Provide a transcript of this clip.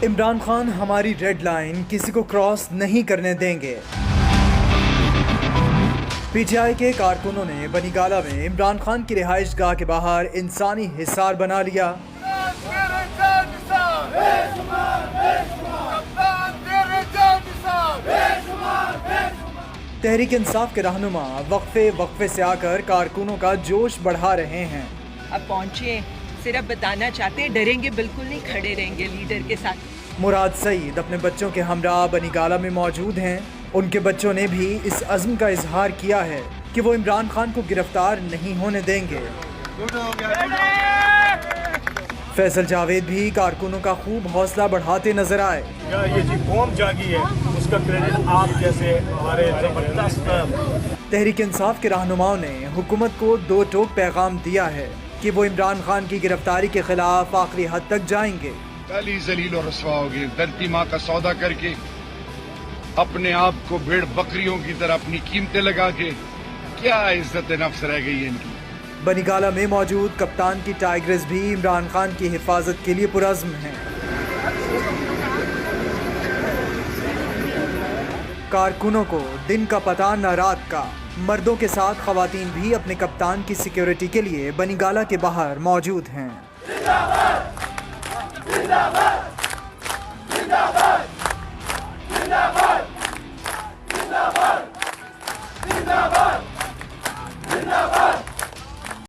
इमरान खान हमारी red line किसी को क्रॉस नहीं करने देंगे। पीटीआई के कारकुनों ने बनीगाला में इमरान खान की रिहाइश गाह के बाहर इंसानी हिसार बना लिया। तहरीक इंसाफ के रहनुमा वक्फे से आकर कारकुनों का जोश बढ़ा रहे हैं। अब पहुंचे, सिर्फ बताना चाहते, डरेंगे बिल्कुल नहीं, खड़े रहेंगे लीडर के साथ। मुराद सईद अपने बच्चों के हमरा बनीगाला में मौजूद हैं। उनके बच्चों ने भी इस अज़्म का इजहार किया है कि वो इमरान खान को गिरफ्तार नहीं होने देंगे। फैसल जावेद भी कारकुनों का खूब हौसला बढ़ाते नजर आए। ये जी कौम जागी है, उसका क्रेडिट आप जैसे हमारे जबरदस्त तहरीक इंसाफ के रहनुमाओं ने हुकूमत को दो टोक पैगाम दिया है कि वो इमरान खान की गिरफ्तारी के खिलाफ आखिरी हद तक जाएंगे। पहली जलील और रसवा होगी, धरती माँ का सौदा करके अपने आप को भेड़ बकरियों की तरह अपनी कीमतें लगा के क्या इज्जत नफ्स रह गई है इनकी। बनीगाला में मौजूद कप्तान की टाइग्रेस भी इमरान खान की हिफाजत के लिए पुरज़्म हैं। कारकुनों को दिन का पता न रात का। मर्दों के साथ खवातीन भी अपने कप्तान की सिक्योरिटी के लिए बनीगाला के बाहर मौजूद हैं।